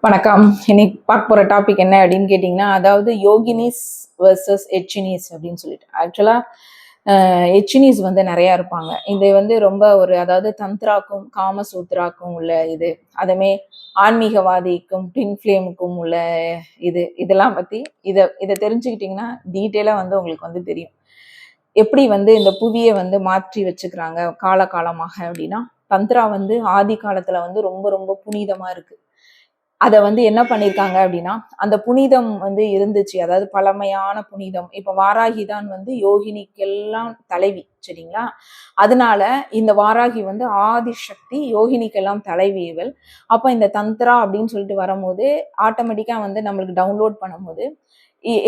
வணக்கம். இன்னைக்கு பார்க்க போற டாபிக் என்ன அப்படின்னு கேட்டிங்கன்னா, அதாவது யோகினிஸ் வெர்சஸ் எச்சினிஸ் அப்படின்னு சொல்லிட்டு. ஆக்சுவலா எச்சினிஸ் வந்து நிறையா இருப்பாங்க. இது வந்து ரொம்ப அதாவது தந்த்ராக்கும் காமசூத்ராக்கும் உள்ள இது. அதுமே ஆன்மீகவாதிக்கும் ட்வின் ஃப்ளேமுக்கும் உள்ள இதெல்லாம் பத்தி இதை தெரிஞ்சுக்கிட்டிங்கன்னா டீட்டெயிலாக வந்து உங்களுக்கு வந்து தெரியும். எப்படி வந்து இந்த புவியை வந்து மாற்றி வச்சுக்கிறாங்க காலகாலமாக அப்படின்னா, தந்த்ரா வந்து ஆதி காலத்துல வந்து ரொம்ப ரொம்ப புனிதமா இருக்கு. அதை வந்து என்ன பண்ணியிருக்காங்க அப்படின்னா, அந்த புனிதம் வந்து இருந்துச்சு. அதாவது பழமையான புனிதம். இப்ப வாராகி தான் வந்து யோகினிக்கெல்லாம் தலைவி, சரிங்களா? அதனால இந்த வாராகி வந்து ஆதிசக்தி, யோகினிக்கெல்லாம் தலைவி இவள். அப்ப இந்த தந்த்ரா அப்படின்னு சொல்லிட்டு வரும்போது ஆட்டோமேட்டிக்கா வந்து நம்மளுக்கு டவுன்லோட் பண்ணும்போது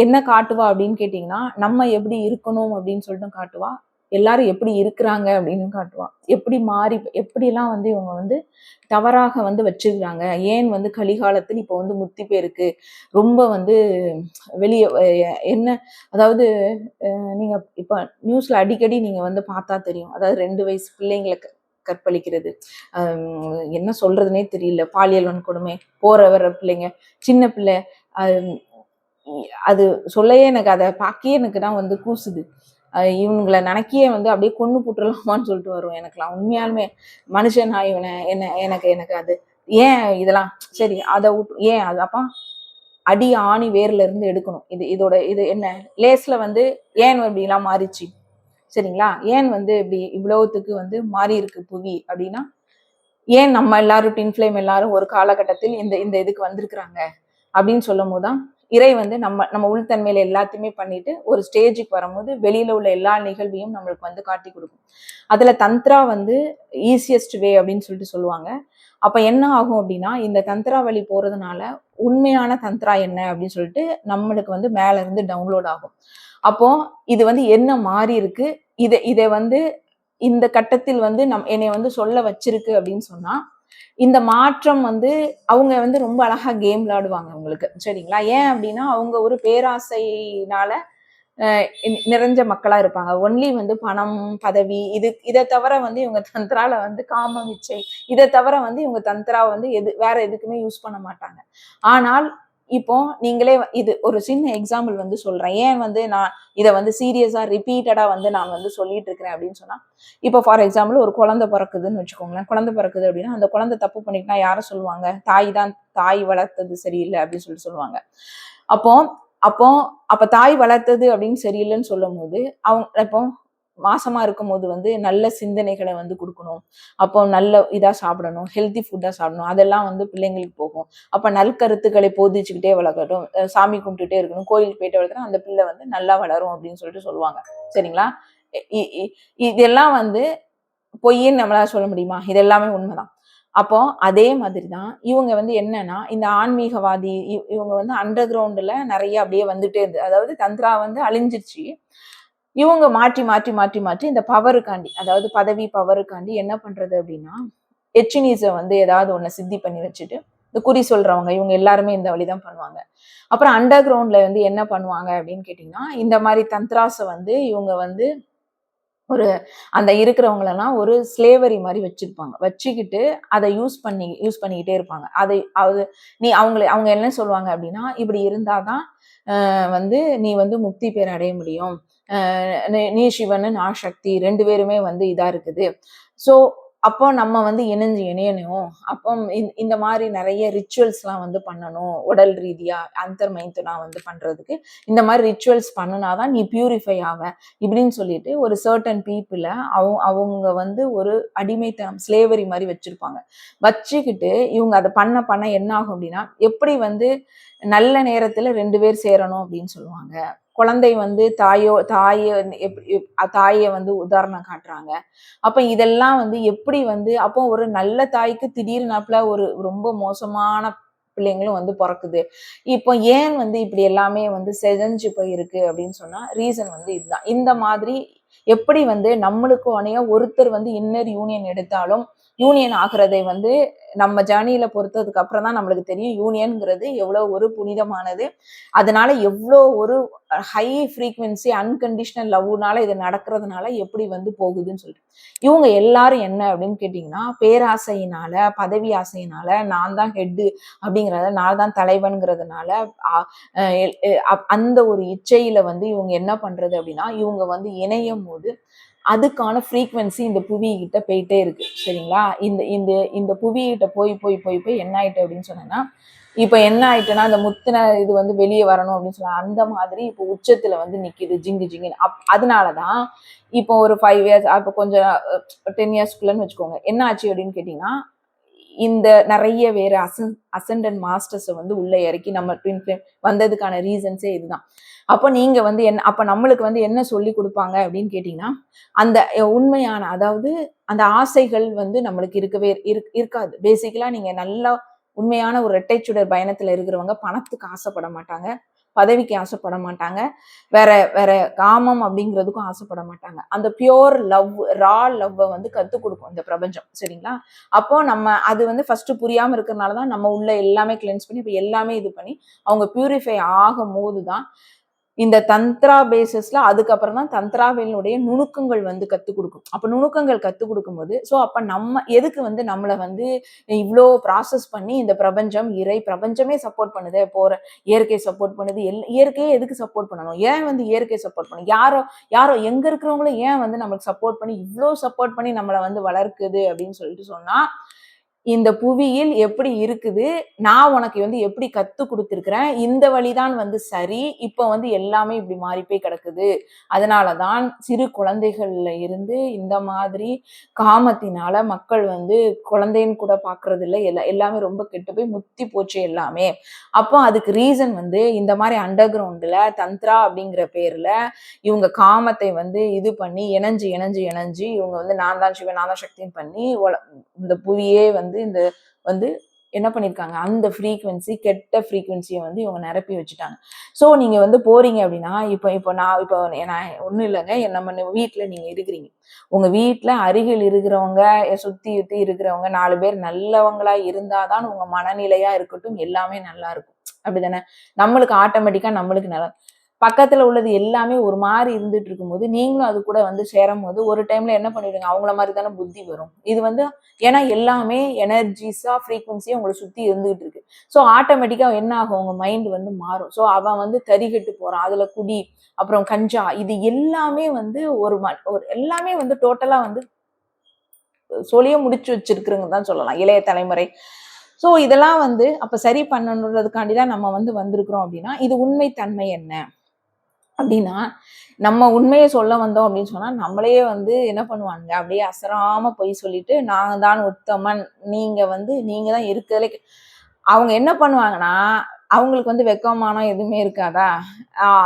என்ன காட்டுவா அப்படின்னு கேட்டிங்கன்னா, நம்ம எப்படி இருக்கணும் அப்படின்னு சொல்லிட்டு காட்டுவா. எல்லாரும் எப்படி இருக்கிறாங்க அப்படின்னு காட்டுவா. எப்படி எப்படிலாம் வந்து இவங்க வந்து தவறாக வந்து வச்சிருக்காங்க. ஏன் வந்து கலிகாலத்தில் இப்போ வந்து முத்தி பேருக்கு ரொம்ப வந்து வெளியே என்ன, அதாவது நீங்க இப்ப நியூஸ்ல அடிக்கடி நீங்க வந்து பார்த்தா தெரியும். அதாவது 2 வயசு பிள்ளைங்களுக்கு கற்பழிக்கிறது, என்ன சொல்றதுனே தெரியல, பாலியல் வன்கொடுமை, போற வர பிள்ளைங்க, சின்ன பிள்ளை, அது சொல்லையே எனக்கு அதை பார்க்கவே எனக்கு தான் வந்து கூசுது. இவனுங்களை நினைக்கியே வந்து அப்படியே கொண்டு போட்டுடலாமான்னு சொல்லிட்டு வரும் எனக்குலாம். உண்மையாலுமே மனுஷன் இவனை எனக்கு அது ஏன் இதெல்லாம் சரி, அதை ஏன் அது அப்பா அடி ஆணி வேர்ல இருந்து எடுக்கணும். இது என்ன லேஸ்ல வந்து ஏன் இப்படிலாம் மாறிச்சு, சரிங்களா? ஏன் வந்து இப்படி இவ்வளவுத்துக்கு வந்து மாறி இருக்கு புவி அப்படின்னா, ஏன் நம்ம எல்லாரும் ட்வின் ஃப்ளேம் எல்லாரும் ஒரு காலகட்டத்தில் இந்த இந்த இதுக்கு வந்திருக்கிறாங்க அப்படின்னு சொல்லும் போதுதான் இறை வந்து நம்ம உள்தன்மையில எல்லாத்தையுமே பண்ணிட்டு ஒரு ஸ்டேஜுக்கு வரும்போது வெளியில உள்ள எல்லா நிகழ்வையும் நம்மளுக்கு வந்து காட்டி கொடுக்கும். அதுல தந்த்ரா வந்து ஈஸியஸ்ட் வே அப்படின்னு சொல்லிட்டு சொல்லுவாங்க. அப்ப என்ன ஆகும் அப்படின்னா, இந்த தந்த்ரா வழி போறதுனால உண்மையான தந்த்ரா என்ன அப்படின்னு சொல்லிட்டு நம்மளுக்கு வந்து மேல இருந்து டவுன்லோட் ஆகும். அப்போ இது வந்து என்ன மாறி இருக்கு, இதை வந்து இந்த கட்டத்தில் வந்து என்னை வந்து சொல்ல வச்சிருக்கு அப்படின்னு சொன்னா, இந்த மாற்றம் வந்து அவங்க வந்து ரொம்ப அழகா கேம் விளையாடுவாங்க உங்களுக்கு, சரிங்களா? ஏன் அப்படின்னா அவங்க ஒரு பேராசையினால நிறைஞ்ச மக்களா இருப்பாங்க. ஒன்லி வந்து பணம், பதவி, இதை தவிர வந்து இவங்க தந்த்ரால வந்து காமம் இச்சை, இதை தவிர வந்து இவங்க தந்த்ரா வந்து வேற எதுக்குமே யூஸ் பண்ண மாட்டாங்க. ஆனால் இப்போ நீங்களே இது ஒரு சின்ன எக்ஸாம்பிள் வந்து சொல்றேன். ஏன் வந்து நான் இதை வந்து சீரியஸா ரிப்பீட்டடா வந்து நான் வந்து சொல்லிட்டு இருக்கிறேன் அப்படின்னு சொன்னா, இப்போ ஃபார் எக்ஸாம்பிள் ஒரு குழந்தை பிறக்குதுன்னு வச்சுக்கோங்களேன். குழந்தை பிறக்குது அப்படின்னா அந்த குழந்தை தப்பு பண்ணிட்டுனா யாரை சொல்லுவாங்க? தாய் வளர்த்தது சரியில்லை அப்படின்னு சொல்லுவாங்க. அப்போ அப்போ அப்ப தாய் வளர்த்தது அப்படின்னு சரியில்லைன்னு சொல்லும் போது அவங்க இப்போ மாசமா இருக்கும் போது வந்து நல்ல சிந்தனைகளை வந்து கொடுக்கணும். அப்போ நல்ல இதா சாப்பிடணும், ஹெல்த்தி ஃபுட்டா சாப்பிடணும், அதெல்லாம் வந்து பிள்ளைங்களுக்கு போகும். அப்ப நல்கருத்துக்களை போதிச்சுக்கிட்டே வளர்க்கட்டும், சாமி கும்பிட்டுட்டே இருக்கணும், கோயிலுக்கு போயிட்டு வளர்த்தா அந்த பிள்ளை வந்து நல்லா வளரும் அப்படின்னு சொல்லிட்டு சொல்லுவாங்க, சரிங்களா? இதெல்லாம் வந்து பொய்ன்னு நம்மளால சொல்ல முடியுமா? இது எல்லாமே உண்மைதான். அப்போ அதே மாதிரிதான் இவங்க வந்து என்னன்னா, இந்த ஆன்மீகவாதி இவங்க வந்து அண்டர் கிரவுண்ட்ல நிறைய அப்படியே வந்துட்டே இருந்து, அதாவது தந்த்ரா வந்து அழிஞ்சிருச்சு. இவங்க மாற்றி மாற்றி மாற்றி மாற்றி இந்த பவருக்காண்டி, அதாவது பதவி பவருக்காண்டி என்ன பண்றது அப்படின்னா, எச்சினிஸை வந்து ஏதாவது ஒண்ணு சித்தி பண்ணி வச்சுட்டு, இந்த குறி சொல்றவங்க இவங்க எல்லாருமே இந்த வழிதான் பண்ணுவாங்க. அப்புறம் அண்டர் கிரவுண்ட்ல வந்து என்ன பண்ணுவாங்க அப்படின்னு கேட்டீங்கன்னா, இந்த மாதிரி தந்த்ராஸை வந்து இவங்க வந்து ஒரு அந்த இருக்கிறவங்களெல்லாம் ஒரு ஸ்லேவரி மாதிரி வச்சிருப்பாங்க. வச்சுக்கிட்டு அதை யூஸ் பண்ணிக்கிட்டே இருப்பாங்க. அது அவங்க என்ன சொல்லுவாங்க அப்படின்னா, இப்படி இருந்தாதான் வந்து நீ வந்து முக்தி பேர் அடைய முடியும். நீ சிவனு நான் சக்தி 2 பேருமே வந்து இதா இருக்குது. ஸோ அப்போ நம்ம வந்து இணையணும். அப்போ இந்த மாதிரி நிறைய ரிச்சுவல்ஸ்லாம் வந்து பண்ணணும். உடல் ரீதியா அந்தர்மைத்துனா வந்து பண்றதுக்கு இந்த மாதிரி ரிச்சுவல்ஸ் பண்ணினாதான் நீ பியூரிஃபை ஆவ இப்படின்னு சொல்லிட்டு ஒரு சர்டன் பீப்புளை அவங்க வந்து ஒரு அடிமைத்தனம் ஸ்லேவரி மாதிரி வச்சிருப்பாங்க. வச்சுக்கிட்டு இவங்க அதை பண்ண என்ன ஆகும் அப்படின்னா, எப்படி வந்து நல்ல நேரத்துல 2 பேர் சேரணும் அப்படின்னு சொல்லுவாங்க. குழந்தை வந்து தாயை வந்து உதாரணம் காட்டுறாங்க. அப்ப இதெல்லாம் வந்து எப்படி வந்து அப்போ ஒரு நல்ல தாய்க்கு திடீர்னாப்புல ஒரு ரொம்ப மோசமான பிள்ளைங்களும் வந்து பிறக்குது. இப்போ ஏன் வந்து இப்படி எல்லாமே வந்து செதஞ்சு போயிருக்கு அப்படின்னு சொன்னா ரீசன் வந்து இதுதான். இந்த மாதிரி எப்படி வந்து நம்மளுக்கு ஒருத்தர் வந்து இன்னர் யூனியன் எடுத்தாலும் யூனியன் ஆகிறதை வந்து நம்ம ஜேர்னியில பொறுத்ததுக்கு அப்புறம் தான் நம்மளுக்கு தெரியும் யூனியன்ங்கிறது எவ்வளவு ஒரு புனிதமானது. அதனால எவ்வளோ ஒரு ஹை ஃப்ரீக்வன்சி அன்கண்டிஷனல் லவ்னால இது நடக்கிறதுனால எப்படி வந்து போகுதுன்னு சொல்லிட்டு இவங்க எல்லாரும் என்ன அப்படின்னு கேட்டீங்கன்னா, பேராசையினால, பதவி ஆசையினால, நான் தான் ஹெட்டு அப்படிங்கிறத, நான் தான் தலைவன்கிறதுனால அந்த ஒரு இச்சையில வந்து இவங்க என்ன பண்றது அப்படின்னா, இவங்க வந்து இணையும் போது அதுக்கான ஃப்ரீக்வன்சி இந்த புவி கிட்ட போயிட்டே இருக்கு. சரிங்களா? இந்த இந்த இந்த புவி கிட்ட போய் போய் போய் போய் என்ன ஆயிட்டு அப்படின்னு சொன்னேன்னா, இப்ப என்ன ஆயிட்டுன்னா, அந்த முத்தின இது வந்து வெளியே வரணும் அப்படின்னு சொல்லலாம். அந்த மாதிரி இப்போ உச்சத்துல வந்து நிக்குது ஜிங்கு ஜிங்குன்னு. அதனாலதான் இப்போ ஒரு 5 இயர்ஸ் அப்போ கொஞ்சம் 10 இயர்ஸ்க்குள்ளன்னு வச்சுக்கோங்க. என்ன ஆச்சு அப்படின்னு கேட்டீங்கன்னா, இந்த நிறைய வேற அசண்டன்ட் மாஸ்டர்ஸை வந்து உள்ள இறக்கி நம்ம ட்வின் ஃப்ளேம் வந்ததுக்கான ரீசன்ஸே இதுதான். அப்போ நீங்க வந்து என்ன அப்ப நம்மளுக்கு வந்து என்ன சொல்லி கொடுப்பாங்க அப்படின்னு கேட்டீங்கன்னா, அந்த உண்மையான அதாவது அந்த ஆசைகள் வந்து நம்மளுக்கு இருக்கவே இருக்காது. பேசிக்கலா நீங்க நல்லா உண்மையான ஒரு இரட்டைச்சுடர் பயணத்துல இருக்கிறவங்க பணத்துக்கு ஆசைப்பட மாட்டாங்க, பதவிக்கு ஆசைப்பட மாட்டாங்க, வேற வேற காமம் அப்படிங்கிறதுக்கும் ஆசைப்பட மாட்டாங்க. அந்த பியோர் லவ், ரா லவ் வந்து கத்துக் கொடுக்கும் இந்த பிரபஞ்சம். சரிங்களா? அப்போ நம்ம அது வந்து ஃபர்ஸ்ட் புரியாம இருக்கிறதுனாலதான் நம்ம உள்ள எல்லாமே கிளென்ஸ் பண்ணி இப்ப எல்லாமே இது பண்ணி அவங்க பியூரிஃபை ஆகும் போதுதான் இந்த தந்த்ரா பேசிஸ்ல அதுக்கப்புறம் தான் தந்த்ராவினுடைய நுணுக்கங்கள் வந்து கத்துக் கொடுக்கும். அப்ப நுணுக்கங்கள் கத்துக் கொடுக்கும்போது அப்ப நம்ம எதுக்கு வந்து நம்மளை வந்து இவ்வளோ ப்ராசஸ் பண்ணி இந்த பிரபஞ்சம் இறை பிரபஞ்சமே சப்போர்ட் பண்ணுது, போற இயற்கை சப்போர்ட் பண்ணுது, இயற்கையே எதுக்கு சப்போர்ட் பண்ணணும்? ஏன் வந்து இயற்கை சப்போர்ட் பண்ணும்? யாரோ யாரோ எங்க இருக்கிறவங்களும் ஏன் வந்து நம்மளுக்கு சப்போர்ட் பண்ணி இவ்வளோ சப்போர்ட் பண்ணி நம்மளை வந்து வளர்க்குது அப்படின்னு சொல்லிட்டு சொன்னா, இந்த புவியில் எப்படி இருக்குது, நான் உனக்கு வந்து எப்படி கத்து கொடுத்திருக்கிறேன், இந்த வழிதான் வந்து சரி, இப்ப வந்து எல்லாமே இப்படி மாறி போய் கிடக்குது. அதனாலதான் சிறு குழந்தைகள்ல இருந்து இந்த மாதிரி காமத்தினால மக்கள் வந்து குழந்தைன்னு கூட பாக்குறது இல்லை, எல்லாமே ரொம்ப கெட்டு போய் முத்தி போச்சு எல்லாமே. அப்போ அதுக்கு ரீசன் வந்து இந்த மாதிரி அண்டர் கிரவுண்ட்ல தந்த்ரா அப்படிங்கிற பேர்ல இவங்க காமத்தை வந்து இது பண்ணி இணைஞ்சு இணைஞ்சு இணைஞ்சு இவங்க வந்து நான் தான் சிவன், நான் தான் சக்தின்னு பண்ணி இந்த புவியே வந்து இந்த வந்து என்ன பண்ணிருக்காங்க, அந்த ஃப்ரீக்வன்சி கெட்ட ஃப்ரீக்வன்சியை வந்து இவங்க நிரப்பி வச்சுட்டாங்க. ஸோ நீங்க வந்து போறீங்க அப்படின்னா, இப்போ நான் ஒன்றும் இல்லைங்க, நம்ம வீட்டுல நீங்க இருக்கிறீங்க, உங்க வீட்டுல அருகில் இருக்கிறவங்க சுத்தி சுத்தி இருக்கிறவங்க 4 பேர் நல்லவங்களா இருந்தாதான் உங்க மனநிலையா இருக்கட்டும் எல்லாமே நல்லா இருக்கும். அப்படிதானே? நம்மளுக்கு ஆட்டோமேட்டிக்கா நம்மளுக்கு நல்லா பக்கத்துல உள்ளது எல்லாமே ஒரு மாதிரி இருந்துட்டு இருக்கும்போது நீங்களும் அது கூட வந்து சேரும் போது ஒரு டைம்ல என்ன பண்ணிடுங்க, அவங்கள மாதிரி தானே புத்தி வரும். இது வந்து ஏன்னா எல்லாமே எனர்ஜிஸா ஃப்ரீக்வன்சியா உங்களை சுத்தி இருந்துகிட்டு இருக்கு. ஸோ ஆட்டோமேட்டிக்கா என்ன ஆகும், உங்க மைண்ட் வந்து மாறும். ஸோ அவன் வந்து தறிகெட்டு போறான், அதுல குடி, அப்புறம் கஞ்சா, இது எல்லாமே வந்து ஒரு எல்லாமே வந்து டோட்டலா வந்து சொல்லியே முடிச்சு வச்சிருக்குங்க தான் சொல்லலாம் இளைய தலைமுறை. ஸோ இதெல்லாம் வந்து அப்ப சரி பண்ணணுன்றதுக்காண்டிதான் நம்ம வந்து வந்திருக்கிறோம் அப்படின்னா, இது உண்மை தன்மை என்ன அப்படின்னா, நம்ம உண்மையை சொல்ல வந்தோம் அப்படின்னு சொன்னா நம்மளையே வந்து என்ன பண்ணுவாங்க, அப்படியே அசராம பொய் சொல்லிட்டு நான் தான் உத்தமன், நீங்க தான் இருக்கிறதுல அவங்க என்ன பண்ணுவாங்கன்னா, அவங்களுக்கு வந்து வெக்கமானம் எதுவுமே இருக்காதா,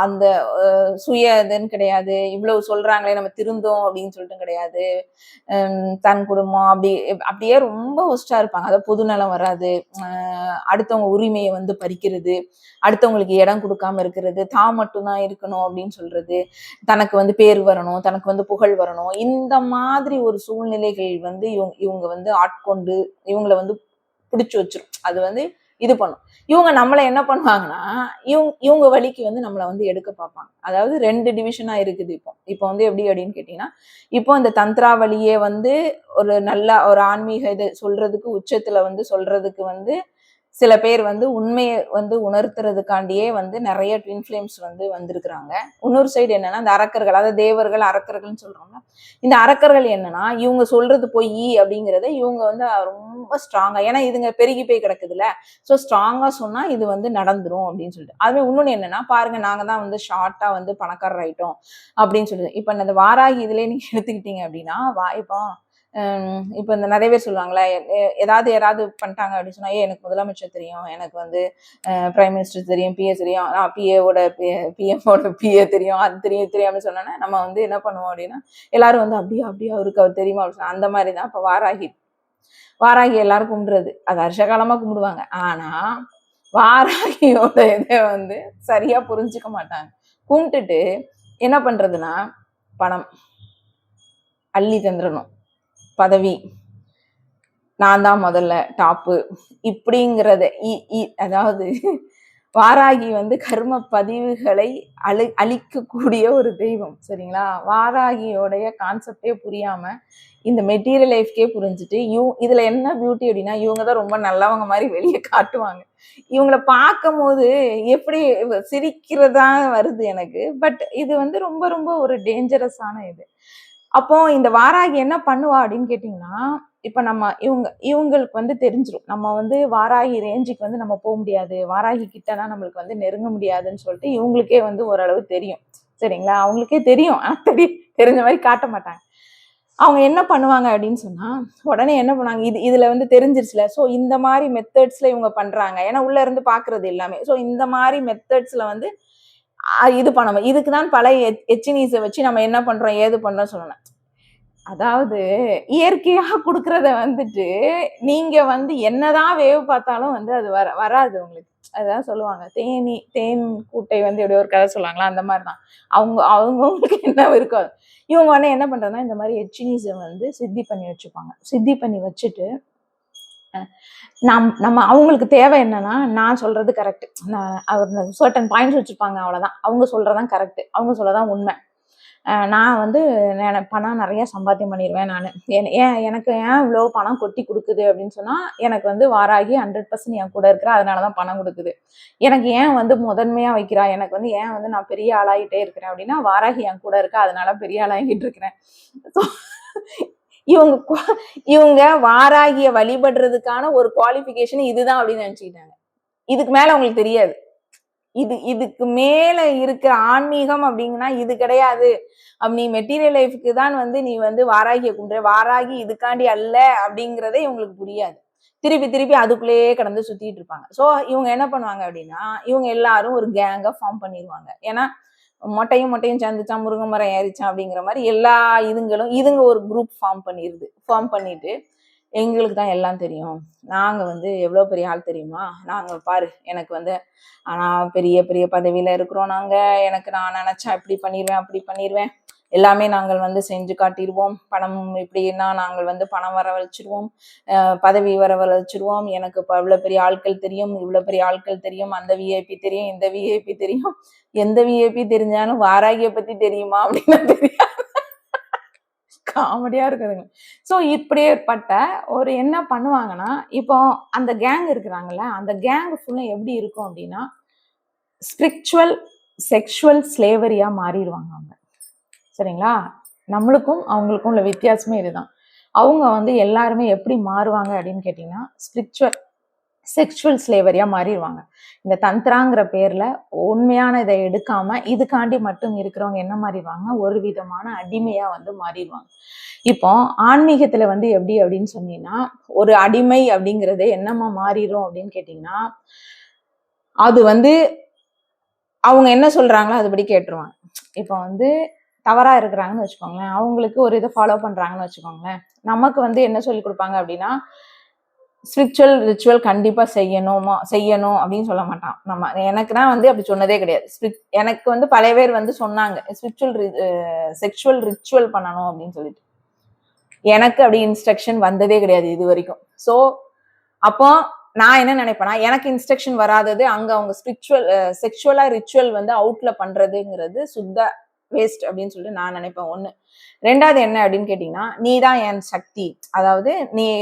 அந்த சுய இதுன்னு கிடையாது, இவ்வளவு சொல்றாங்களே நம்ம திருந்தோம் அப்படின்னு சொல்லிட்டு கிடையாது, தன் குடும்பம் அப்படியே ரொம்ப ஒஸ்டா இருப்பாங்க. அதாவது பொதுநலம் வராது, அடுத்தவங்க உரிமையை வந்து பறிக்கிறது, அடுத்தவங்களுக்கு இடம் கொடுக்காம இருக்கிறது, தான் மட்டும்தான் இருக்கணும் அப்படின்னு சொல்றது, தனக்கு வந்து பேர் வரணும், தனக்கு வந்து புகழ் வரணும், இந்த மாதிரி ஒரு சூழ்நிலைகள் வந்து இவங்க வந்து ஆட்கொண்டு இவங்களை வந்து பிடிச்சு வச்சிரும். அது வந்து இது பண்ணும். இவங்க நம்மளை என்ன பண்ணுவாங்கன்னா, இவங்க வழிக்கு வந்து நம்மளை வந்து எடுக்க பார்ப்பாங்க. அதாவது 2 டிவிஷனா இருக்குது. இப்போ வந்து எப்படி அப்படின்னு கேட்டீங்கன்னா, இப்போ இந்த தந்த்ரா வழியே வந்து ஒரு நல்ல ஒரு ஆன்மீக இது சொல்றதுக்கு உச்சத்துல வந்து சொல்றதுக்கு வந்து சில பேர் வந்து உண்மையை வந்து உணர்த்துறதுக்காண்டியே வந்து நிறைய ட்வின் ஃப்ளேம்ஸ் வந்து வந்திருக்கிறாங்க. இன்னொரு சைடு என்னன்னா, இந்த அரக்கர்கள், அதாவது தேவர்கள் அரக்கர்கள்னு சொல்றோம்ல, இந்த அரக்கர்கள் என்னன்னா இவங்க சொல்றது பொய் அப்படிங்கிறத இவங்க வந்து ரொம்ப ஸ்ட்ராங்கா, ஏன்னா இதுங்க பெருகி போய் கிடக்குதுல்ல, ஸோ ஸ்ட்ராங்கா சொன்னா இது வந்து நடந்துரும் அப்படின்னு சொல்லிட்டு. அதுவே இன்னொன்னு என்னன்னா, பாருங்க நாங்க தான் வந்து ஷார்ட்டா வந்து பணக்காரர் ஆயிட்டோம் அப்படின்னு சொல்லிட்டு. இப்ப இந்த வாராகி இதுலயே நீங்க எடுத்துக்கிட்டீங்க அப்படின்னா, இப்போ இப்போ இந்த நிறைய பேர் சொல்லுவாங்களே, யாராவது பண்ணிட்டாங்க அப்படின்னு சொன்னா, எனக்கு முதலமைச்சர் தெரியும், எனக்கு வந்து பிரைம் மினிஸ்டர் தெரியும், பிஏ தெரியும், பிஏவோட பிஎம்மோட பிஏ தெரியும், அது தெரியும் தெரியும் அப்படின்னு சொன்னோன்னா நம்ம வந்து என்ன பண்ணுவோம் அப்படின்னா, எல்லாரும் வந்து அப்படியே அப்படியே அவருக்கு அவர் தெரியுமா அப்படின்னு அந்த மாதிரி தான் இப்போ வாராகி எல்லாரும் கும்பிடுறது, அது வருஷ காலமா கும்பிடுவாங்க. ஆனா வாராகியோட இதை வந்து சரியா புரிஞ்சுக்க மாட்டாங்க. கும்பிட்டுட்டு என்ன பண்றதுன்னா, பணம் அள்ளி தந்துடணும், பதவி, நான் தான் முதல்ல டாப்பு இப்படிங்கிறத அதாவது வாராகி வந்து கர்ம பதிவுகளை அழிக்கக்கூடிய ஒரு தெய்வம். சரிங்களா? வாராகியோடைய கான்செப்டே புரியாம இந்த மெட்டீரியல் லைஃப்கே புரிஞ்சுட்டு இதுல என்ன பியூட்டி அப்படின்னா இவங்க தான் ரொம்ப நல்லவங்க மாதிரி வெளியே காட்டுவாங்க. இவங்கள பார்க்கும் போது எப்படி சிரிக்கிறதா வருது எனக்கு. பட் இது வந்து ரொம்ப ரொம்ப ஒரு டேஞ்சரஸான இது. அப்போ இந்த வாராகி என்ன பண்ணுவா அப்படின்னு கேட்டீங்கன்னா, இப்ப நம்ம இவங்களுக்கு வந்து தெரிஞ்சிரும். நம்ம வந்து வாராகி ரேஞ்சுக்கு வந்து நம்ம போக முடியாது. வாராகி கிட்டலாம் நம்மளுக்கு வந்து நெருங்க முடியாதுன்னு சொல்லிட்டு இவங்களுக்கே வந்து ஓரளவு தெரியும். சரிங்களா? அவங்களுக்கே தெரியும். தெரிஞ்ச மாதிரி காட்ட மாட்டாங்க. அவங்க என்ன பண்ணுவாங்க அப்படின்னு சொன்னா, உடனே என்ன பண்ணுவாங்க, இதுல வந்து தெரிஞ்சிருச்சுல. ஸோ இந்த மாதிரி மெத்தட்ஸ்ல இவங்க பண்றாங்க. ஏன்னா உள்ள இருந்து பாக்குறது எல்லாமே. ஸோ இந்த மாதிரி மெத்தட்ஸ்ல வந்து இது பண்ணணும். இதுக்கு தான் பல எச்சினீஸை வச்சு நம்ம என்ன பண்றோம், ஏது பண்றோம் சொல்லணும். அதாவது இயற்கையா குடுக்கறத வந்துட்டு நீங்க வந்து என்னதான் வேவு பார்த்தாலும் வந்து அது வராது உங்களுக்கு. அதான் சொல்லுவாங்க. தேன் கூட்டை வந்து எப்படியோ ஒரு கதை சொல்லுவாங்களா, அந்த மாதிரிதான். அவங்கவுங்களுக்கு என்ன இருக்கோ இவங்க வந்து என்ன பண்றதுன்னா இந்த மாதிரி எச்சினீஸை வந்து சித்தி பண்ணி வச்சுப்பாங்க. சித்தி பண்ணி வச்சுட்டு நம்ம அவங்களுக்கு தேவை என்னன்னா, நான் சொல்றது கரெக்ட். சர்டன் பாயிண்ட்ஸ் வச்சுப்பாங்க, அவ்வளவுதான். அவங்க சொல்றதான் கரெக்ட், அவங்க சொல்லதான் உண்மை. நான் வந்து பணம் நிறைய சம்பாத்தியம் பண்ணிடுவேன். நான் எனக்கு ஏன் இவ்வளோ பணம் கொட்டி கொடுக்குது அப்படின்னு சொன்னா, எனக்கு வந்து வாராகி 100% என் கூட இருக்கிறா, அதனாலதான் பணம் கொடுக்குது. எனக்கு ஏன் வந்து முதன்மையா வைக்கிறா, எனக்கு வந்து ஏன் வந்து நான் பெரிய ஆளாகிட்டே இருக்கிறேன் அப்படின்னா, வாராகி என் கூட இருக்கா, அதனால பெரிய ஆளாகிட்டு இருக்கிறேன். இவங்க வாராகிய வழிபடுறதுக்கான ஒரு குவாலிபிகேஷன் இதுதான் அப்படின்னு நினைச்சுக்கிட்டாங்க. இதுக்கு மேல உங்களுக்கு தெரியாது. இதுக்கு மேல இருக்கிற ஆன்மீகம் அப்படிங்கன்னா இது கிடையாது. நீ மெட்டீரியல் லைஃப்க்கு தான் வந்து நீ வந்து வாராகிய கும்பிடுற, வாராகி இதுக்காண்டி அல்ல அப்படிங்கிறதே இவங்களுக்கு புரியாது. திருப்பி திருப்பி அதுக்குள்ளேயே கடந்து சுத்திட்டு இருப்பாங்க. ஸோ இவங்க என்ன பண்ணுவாங்க அப்படின்னா, இவங்க எல்லாரும் ஒரு கேங்கா ஃபார்ம் பண்ணிடுவாங்க. ஏன்னா மொட்டையும் சேர்ந்துச்சான், முருங்கை மரம் ஏறிச்சான் அப்படிங்கிற மாதிரி எல்லா இதுங்க ஒரு குரூப் ஃபார்ம் பண்ணிட்டு எங்களுக்கு தான் எல்லாம் தெரியும். நாங்க வந்து எவ்வளவு பெரிய ஆள் தெரியுமா, நாங்க பாரு எனக்கு வந்து பெரிய பெரிய பதவியில இருக்கிறோம் நாங்க, எனக்கு நான் நினைச்சா இப்படி பண்ணிடுவேன் அப்படி பண்ணிடுவேன், எல்லாமே நாங்கள் வந்து செஞ்சு காட்டிடுவோம், பணம் இப்படின்னா நாங்கள் வந்து பணம் வரவழைச்சிடுவோம், பதவி வரவழைச்சிடுவோம், எனக்கு இப்போ இவ்வளவு பெரிய ஆட்கள் தெரியும், இவ்வளவு பெரிய ஆட்கள் தெரியும், அந்த விஐபி தெரியும், இந்த விஐபி தெரியும், எந்த விஐபி தெரிஞ்சாலும் வாராகிய பத்தி தெரியுமா அப்படின்னு தெரியாது. காமெடியா இருக்குதுங்க. ஸோ இப்படியேப்பட்ட ஒரு என்ன பண்ணுவாங்கன்னா, இப்போ அந்த கேங் இருக்கிறாங்கல்ல, அந்த கேங் ஃபுல்லா எப்படி இருக்கும் அப்படின்னா, ஸ்பிரிச்சுவல் செக்ஷுவல் ஸ்லேவரியா மாறிடுவாங்க அவங்க. சரிங்களா? நம்மளுக்கும் அவங்களுக்கும் உள்ள வித்தியாசமே இதுதான். அவங்க வந்து எல்லாருமே எப்படி மாறுவாங்க அப்படின்னு கேட்டீங்கன்னா, ஸ்பிரிச்சுவல் செக்ஷுவல் ஸ்லேவரியா மாறிடுவாங்க. இந்த தந்திராங்கிற பேர்ல உண்மையான இதை எடுக்காம இதுக்காண்டி மட்டும் இருக்கிறவங்க என்ன மாறிடுவாங்க, ஒரு விதமான அடிமையா வந்து மாறிடுவாங்க. இப்போ ஆன்மீகத்துல வந்து எப்படி அப்படின்னு சொன்னீங்கன்னா, ஒரு அடிமை அப்படிங்கறதே என்னமா மாறிடும் அப்படின்னு கேட்டீங்கன்னா, அது வந்து அவங்க என்ன சொல்றாங்களோ அதுபடி கேட்டுருவாங்க. இப்போ வந்து தவறா இருக்கிறாங்கன்னு வச்சுக்கோங்களேன், அவங்களுக்கு ஒரு இதை ஃபாலோ பண்றாங்கன்னு வச்சுக்கோங்களேன், நமக்கு வந்து என்ன சொல்லி கொடுப்பாங்க அப்படின்னா, ஸ்பிரிச்சுவல் ரிச்சுவல் கண்டிப்பா செய்யணும் அப்படின்னு சொல்ல மாட்டான். எனக்குனா வந்து அப்படி சொன்னதே கிடையாது. எனக்கு வந்து பல பேர் வந்து சொன்னாங்க செக்ஷுவல் ரிச்சுவல் பண்ணணும் அப்படின்னு சொல்லிட்டு. எனக்கு அப்படி இன்ஸ்ட்ரக்ஷன் வந்ததே கிடையாது இது வரைக்கும். ஸோ அப்போ நான் என்ன நினைப்பேன்னா, எனக்கு இன்ஸ்ட்ரக்ஷன் வராதது அங்க அவங்க செக்ஷுவலா ரிச்சுவல் வந்து அவுட்ல பண்றதுங்கிறது சுத்த வேஸ்ட் அப்படின்னு சொல்லிட்டு நான் நினைப்பேன். ஒண்ணு. ரெண்டாவது என்ன அப்படின்னு கேட்டீங்கன்னா, நீதான் என் சக்தி. அதாவது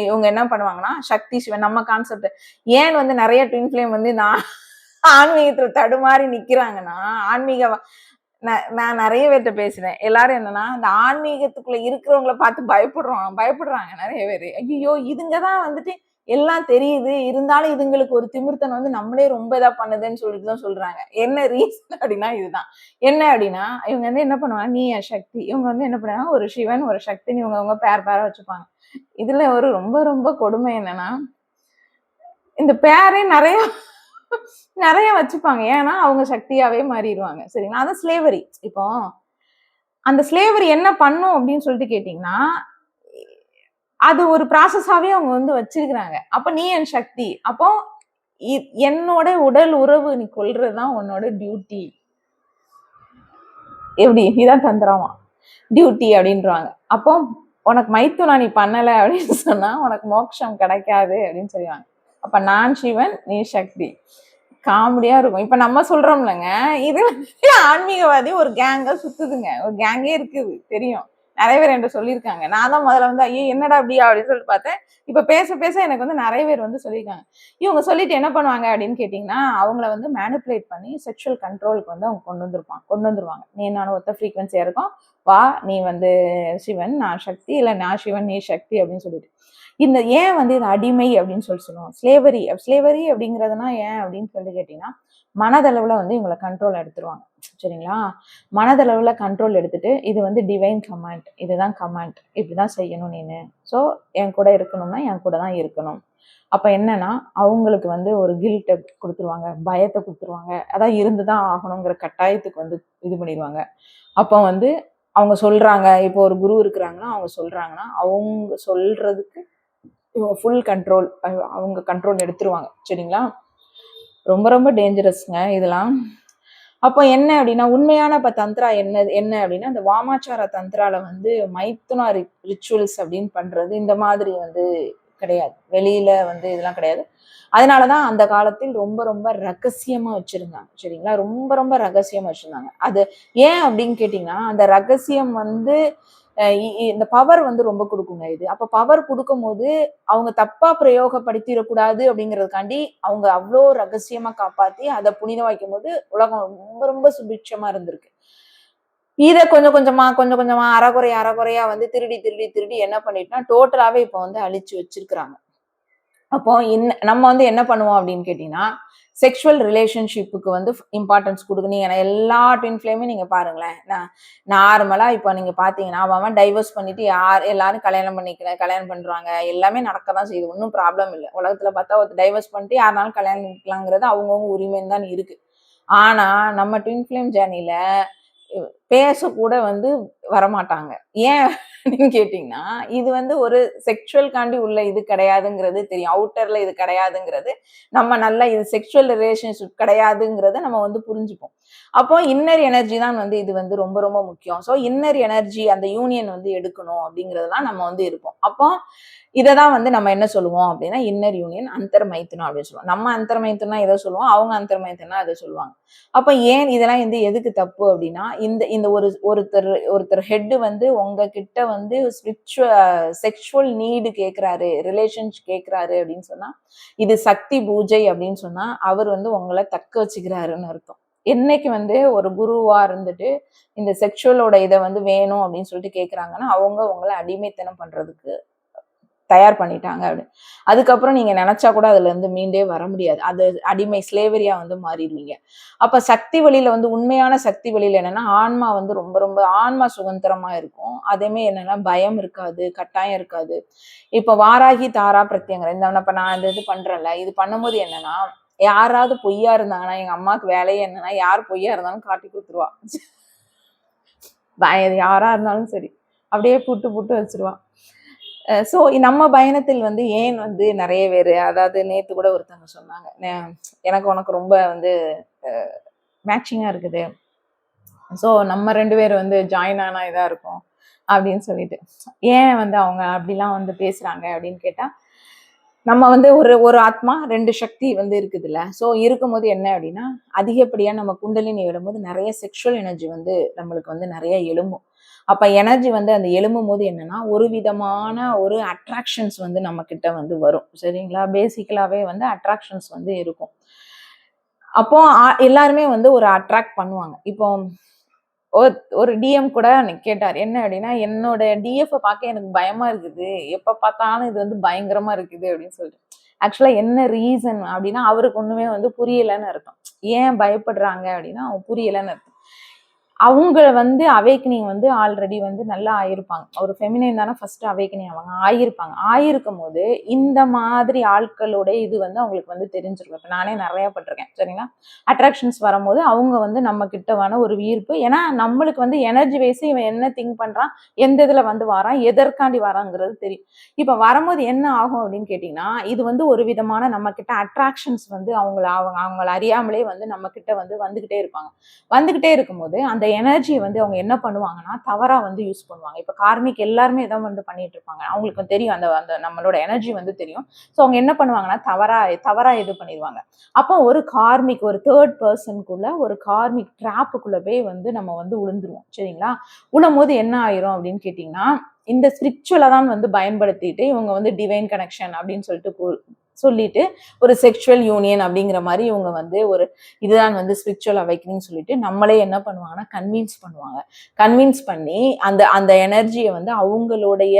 இவங்க என்ன பண்ணுவாங்கன்னா, சக்தி சிவன் நம்ம கான்செப்ட் ஏன் வந்து நிறைய ட்வின் ஃபிளேம் வந்து நான் ஆன்மீகத்துல தடுமாறி நிக்கிறாங்கன்னா, நான் நிறைய பேர்கிட்ட பேசுறேன். எல்லாரும் என்னன்னா, இந்த ஆன்மீகத்துக்குள்ள இருக்கிறவங்களை பார்த்து பயப்படுறாங்க நிறைய பேரு. ஐயோ இதுங்கதான் வந்துட்டு எல்லாம் தெரியுது, இருந்தாலும் இதுங்களுக்கு ஒரு திமிர்த்தனம் வந்து நம்மளே ரொம்ப இதா பண்ணுதுன்னு சொல்லிட்டு தான் சொல்றாங்க. என்ன ரீசன் அப்படின்னா இதுதான். என்ன அப்படின்னா, இவங்க வந்து என்ன பண்ணுவாங்க, நீ என் சக்தி. இவங்க வந்து என்ன பண்ணுவாங்க, ஒரு சிவன் ஒரு சக்தின்னு இவங்க பேரா வச்சுப்பாங்க. இதுல ஒரு ரொம்ப ரொம்ப கொடுமை என்னன்னா, இந்த பேரே நிறைய வச்சுப்பாங்க. ஏன்னா அவங்க சக்தியாவே மாறிடுவாங்க. சரிங்களா? அது ஸ்லேவரி. இப்போ அந்த ஸ்லேவரி என்ன பண்ணும் அப்படின்னு சொல்லிட்டு கேட்டீங்கன்னா, அது ஒரு ப்ராசஸாவே அவங்க வந்து வச்சிருக்கிறாங்க. அப்ப நீ என் சக்தி. அப்போ என்னோட உடல் உறவு நீ கொல்றதுதான் உன்னோட டியூட்டி. எப்படி? இதான் தந்திரமா டியூட்டி அப்படின்றாங்க. அப்போ உனக்கு மைத்துனா நீ பண்ணல அப்படின்னு சொன்னா உனக்கு மோட்சம் கிடைக்காது அப்படின்னு சொல்லுவாங்க. அப்ப நான் சிவன், நீ சக்தி. காமெடியா இருக்கும். இப்ப நம்ம சொல்றோம்லங்க, இது வந்து ஆன்மீகவாதி ஒரு கேங்கா சுத்துதுங்க. ஒரு கேங்கே இருக்குது தெரியும். நிறைய பேர் என்கிட்ட சொல்லியிருக்காங்க. நான் தான் முதல்ல வந்து ஐயோ என்னடா அப்படியா அப்படின்னு சொல்லிட்டு பார்த்தேன். இப்ப பேச பேச எனக்கு வந்து நிறைய பேர் வந்து சொல்லியிருக்காங்க. இவங்க சொல்லிட்டு என்ன பண்ணுவாங்க அப்படின்னு கேட்டீங்கன்னா, அவங்கள வந்து மேனிப்புலேட் பண்ணி செக்ஷுவல் கண்ட்ரோலுக்கு வந்து அவங்க கொண்டு வந்துருவாங்க. நீ நானும் ஒத்த ஃப்ரீக்வன்சியா இருக்கும். வா நீ வந்து சிவன், நான் சக்தி, இல்ல நான் சிவன், நீ சக்தி அப்படின்னு சொல்லிட்டு. இந்த ஏன் வந்து இது அடிமை அப்படின்னு சொல்லுவோம். ஸ்லேவரி அப்படிங்கிறதுனா ஏன் அப்படின்னு சொல்லி கேட்டீங்கன்னா, மனதளவுல வந்து இவங்களை கண்ட்ரோல் எடுத்துருவாங்க. சரிங்களா? மனதளவுல கண்ட்ரோல் எடுத்துட்டு இது வந்து டிவைன் கமாண்ட், இதுதான் கமாண்ட், இப்படிதான் செய்யணும் நீனு. ஸோ என் கூட இருக்கணும்னா என் கூட தான் இருக்கணும். அப்ப என்னன்னா அவங்களுக்கு வந்து ஒரு கில்ட்டை கொடுத்துருவாங்க, பயத்தை கொடுத்துருவாங்க. அதான் இருந்துதான் ஆகணுங்கிற கட்டாயத்துக்கு வந்து இது பண்ணிடுவாங்க. அப்போ வந்து அவங்க சொல்றாங்க, இப்போ ஒரு குரு இருக்கிறாங்கன்னா அவங்க சொல்றாங்கன்னா அவங்க சொல்றதுக்கு இவங்க ஃபுல் கண்ட்ரோல், அவங்க கண்ட்ரோல் எடுத்துருவாங்க. சரிங்களா? ரொம்ப ரொம்ப டேஞ்சரஸ்ங்க இதெல்லாம். அப்போ என்ன அப்படின்னா உண்மையான தந்திரா என்ன என்ன அப்படின்னா அந்த வாமாச்சார தந்திரால வந்து மைத்துனா ரிச்சுவல்ஸ் அப்படின்னு பண்றது இந்த மாதிரி வந்து கிடையாது. வெளியில வந்து இதெல்லாம் கிடையாது. அதனாலதான் அந்த காலத்தில் ரொம்ப ரொம்ப ரகசியமா வச்சிருந்தாங்க. சரிங்களா? ரொம்ப ரொம்ப ரகசியமா வச்சிருந்தாங்க. அது ஏன் அப்படின்னு கேட்டீங்கன்னா அந்த ரகசியம் வந்து இந்த பவர் வந்து ரொம்ப கொடுக்குங்க இது. அப்ப பவர் கொடுக்கும் போது அவங்க தப்பா பிரயோகப்படுத்திடக்கூடாது அப்படிங்கிறதுக்காண்டி அவங்க அவ்வளோ ரகசியமா காப்பாத்தி அதை புனிதமாக்கும் போது உலகம் ரொம்ப ரொம்ப சுபிட்சமா இருந்திருக்கு. இதை கொஞ்சம் கொஞ்சமா அறகுறையா வந்து திருடி என்ன பண்ணிட்டுனா டோட்டலாவே இப்ப வந்து அழிச்சு வச்சிருக்கிறாங்க. அப்போ நம்ம வந்து என்ன பண்ணுவோம் அப்படின்னு கேட்டீங்கன்னா செக்ஷுவல் ரிலேஷன்ஷிப்புக்கு வந்து இம்பார்ட்டன்ஸ் கொடுக்கணும். ஏன்னா எல்லா ட்வின் ஃப்ளேமே நீங்க பாருங்களேன். நார்மலா இப்போ நீங்க பாத்தீங்கன்னா அவன் டைவர்ஸ் பண்ணிட்டு எல்லாரும் கல்யாணம் பண்றாங்க. எல்லாமே நடக்கதான் செய்யுது. ஒன்றும் ப்ராப்ளம் இல்லை. உலகத்துல பார்த்தா ஒரு டைவர்ஸ் பண்ணிட்டு யாருனாலும் கல்யாணம் பண்ணிக்கலாங்கிறது அவங்கவுங்க உரிமைன்னு தான் இருக்கு. ஆனா நம்ம ட்வின் ஃப்ளேம் ஜேர்னில பேச கூட வந்து வரமாட்டாங்க. ஏன் அப்படின்னு கேட்டீங்கன்னா இது வந்து ஒரு செக்ஷுவல் காண்டி உள்ள இது கிடையாதுங்கிறது தெரியும். அவுட்டர்ல இது கிடையாதுங்கிறது நம்ம நல்லா இது செக்ஷுவல் ரிலேஷன்ஷிப் கிடையாதுங்கிறத நம்ம வந்து புரிஞ்சுப்போம். அப்போ இன்னர் எனர்ஜி தான் வந்து இது வந்து ரொம்ப ரொம்ப முக்கியம். ஸோ இன்னர் எனர்ஜி அந்த யூனியன் வந்து எடுக்கணும் அப்படிங்கிறதுலாம் நம்ம வந்து இருப்போம். அப்போ இததான் வந்து நம்ம என்ன சொல்லுவோம் அப்படின்னா இன்னர் யூனியன், அந்தர் மைத்துனம் அப்படின்னு சொல்லுவோம். நம்ம அந்தர் மைத்துனா ஏதோ சொல்லுவோம், அவங்க அந்தர் மைத்துனா அதை சொல்லுவாங்க. அப்ப ஏன் இதெல்லாம் வந்து எதுக்கு தப்பு அப்படின்னா இந்த இந்த ஒருத்தர் ஹெட் வந்து உங்ககிட்ட வந்து செக்ஷுவல் நீடு கேட்கிறாரு, ரிலேஷன்ஸ் கேட்கிறாரு அப்படின்னு சொன்னா இது சக்தி பூஜை அப்படின்னு சொன்னா அவர் வந்து உங்களை தக்க வச்சுக்கிறாருன்னு அர்த்தம். என்னைக்கு வந்து ஒரு குருவா இருந்துட்டு இந்த செக்ஷுவலோட இதை வந்து வேணும் அப்படின்னு சொல்லிட்டு கேட்குறாங்கன்னா அவங்க உங்களை அடிமைத்தனம் பண்றதுக்கு தயார் பண்ணிட்டாங்க அப்படின்னு. அதுக்கப்புறம் நீங்க நினைச்சா கூட அதுல இருந்து மீண்டே வர முடியாது. அது அடிமை ஸ்லேவரியா வந்து மாறிடுவீங்க. அப்ப சக்தி வழியில வந்து உண்மையான சக்தி வழியில என்னன்னா ஆன்மா வந்து ரொம்ப ரொம்ப ஆன்மா சுதந்திரமா இருக்கும். அதேமே என்னன்னா பயம் இருக்காது, கட்டாயம் இருக்காது. இப்ப வாராகி தாரா பிரத்யங்கர் இந்த இப்ப நான் இந்த இது பண்றேன்ல இது பண்ணும்போது என்னன்னா யாராவது பொய்யா இருந்தாங்கன்னா எங்க அம்மாவுக்கு வேலையே என்னன்னா யார் பொய்யா இருந்தாலும் காட்டி கொடுத்துருவா. யாரா இருந்தாலும் சரி அப்படியே புட்டு வச்சிருவா. ஸோ நம்ம பயணத்தில் வந்து ஏன் வந்து நிறைய பேர் அதாவது நேற்று கூட ஒருத்தவங்க சொன்னாங்க எனக்கு உனக்கு ரொம்ப வந்து மேட்சிங்காக இருக்குது. ஸோ நம்ம 2 பேர் வந்து ஜாயின் ஆனா இதாக இருக்கும் அப்படின்னு சொல்லிட்டு ஏன் வந்து அவங்க அப்படிலாம் வந்து பேசுறாங்க அப்படின்னு கேட்டால் நம்ம வந்து ஒரு ஆத்மா 2 சக்தி வந்து இருக்குதுல்ல. ஸோ இருக்கும்போது என்ன அப்படின்னா அதிகப்படியாக நம்ம குண்டலினி விடும்போது நிறைய செக்ஷுவல் எனர்ஜி வந்து நம்மளுக்கு வந்து நிறைய எழும்பும். அப்ப எனர்ஜி வந்து அந்த எழும்பும் போது என்னன்னா ஒரு விதமான ஒரு அட்ராக்ஷன்ஸ் வந்து நம்ம கிட்ட வந்து வரும். சரிங்களா? பேசிக்கலாவே வந்து அட்ராக்ஷன்ஸ் வந்து இருக்கும். அப்போ எல்லாருமே வந்து ஒரு அட்ராக்ட் பண்ணுவாங்க. இப்போ ஒரு டிஎம் கூட கேட்டார் என்ன அப்படின்னா என்னோட டிஎஃப் பார்க்க எனக்கு பயமா இருக்குது, எப்ப பார்த்தாலும் இது வந்து பயங்கரமா இருக்குது அப்படின்னு சொல்லிட்டு. ஆக்சுவலா என்ன ரீசன் அப்படின்னா அவருக்கு ஒண்ணுமே வந்து புரியலன்னு அர்த்தம். ஏன் பயப்படுறாங்க அப்படின்னா அவங்க புரியலன்னு அர்த்தம். அவங்க வந்து அவேக்கனிங் வந்து ஆல்ரெடி வந்து நல்லா ஆயிருப்பாங்க. ஒரு ஃபெமினைன் தானே ஃபர்ஸ்ட் அவேக்கனிங் அவங்க ஆயிருப்பாங்க. ஆயிருக்கும் போது இந்த மாதிரி ஆட்களோட இது வந்து அவங்களுக்கு வந்து தெரிஞ்சிருக்கும். இப்போ நானே நிறைய பட்டிருக்கேன். சரிங்களா? அட்ராக்ஷன்ஸ் வரும்போது அவங்க வந்து நம்ம கிட்டவான ஒரு ஈர்ப்பு. ஏன்னா நம்மளுக்கு வந்து எனர்ஜி வைஸ் இவன் என்ன திங்க் பண்றான், எந்த இதுல வந்து வரான், எதற்காண்டி வராங்கிறது தெரியும். இப்ப வரும்போது என்ன ஆகும் அப்படின்னு கேட்டீங்கன்னா இது வந்து ஒரு விதமான நம்ம கிட்ட அட்ராக்ஷன்ஸ் வந்து அவங்கள அறியாமலே வந்து நம்ம கிட்ட வந்து வந்துகிட்டே இருப்பாங்க. வந்துகிட்டே இருக்கும்போது அந்த எனர்ஜியை வந்து அவங்க என்ன பண்ணுவாங்கன்னா தவறா வந்து யூஸ் பண்ணுவாங்க. இப்ப கார்மிக் எல்லாருமே இதான் வந்து பண்ணிட்டு இருப்பாங்க. அவங்களுக்கு தெரியும் அந்த அந்த நம்மளோட எனர்ஜி வந்து தெரியும். ஸோ அவங்க என்ன பண்ணுவாங்கன்னா தவறா தவறா இது பண்ணிடுவாங்க. அப்போ ஒரு கார்மிக் ஒரு தேர்ட் பர்சனுக்குள்ள ஒரு கார்மிக் ட்ராப்புக்குள்ள போய் வந்து நம்ம வந்து விழுந்துருவோம். சரிங்களா? விழும்போது என்ன ஆயிரும் அப்படின்னு கேட்டீங்கன்னா, இந்த ஸ்பிரிச்சுவலை தான் வந்து பயன்படுத்திட்டு இவங்க வந்து டிவைன் கனெக்ஷன் அப்படின்னு சொல்லிட்டு ஒரு செக்ஷுவல் யூனியன் அப்படிங்கிற மாதிரி இவங்க வந்து ஒரு இதுதான் வந்து ஸ்பிரிச்சுவல் அவைக்கனிங் சொல்லிட்டு நம்மளே என்ன பண்ணுவாங்கன்னா கன்வின்ஸ் பண்ணி அந்த அந்த எனர்ஜியை வந்து அவங்களுடைய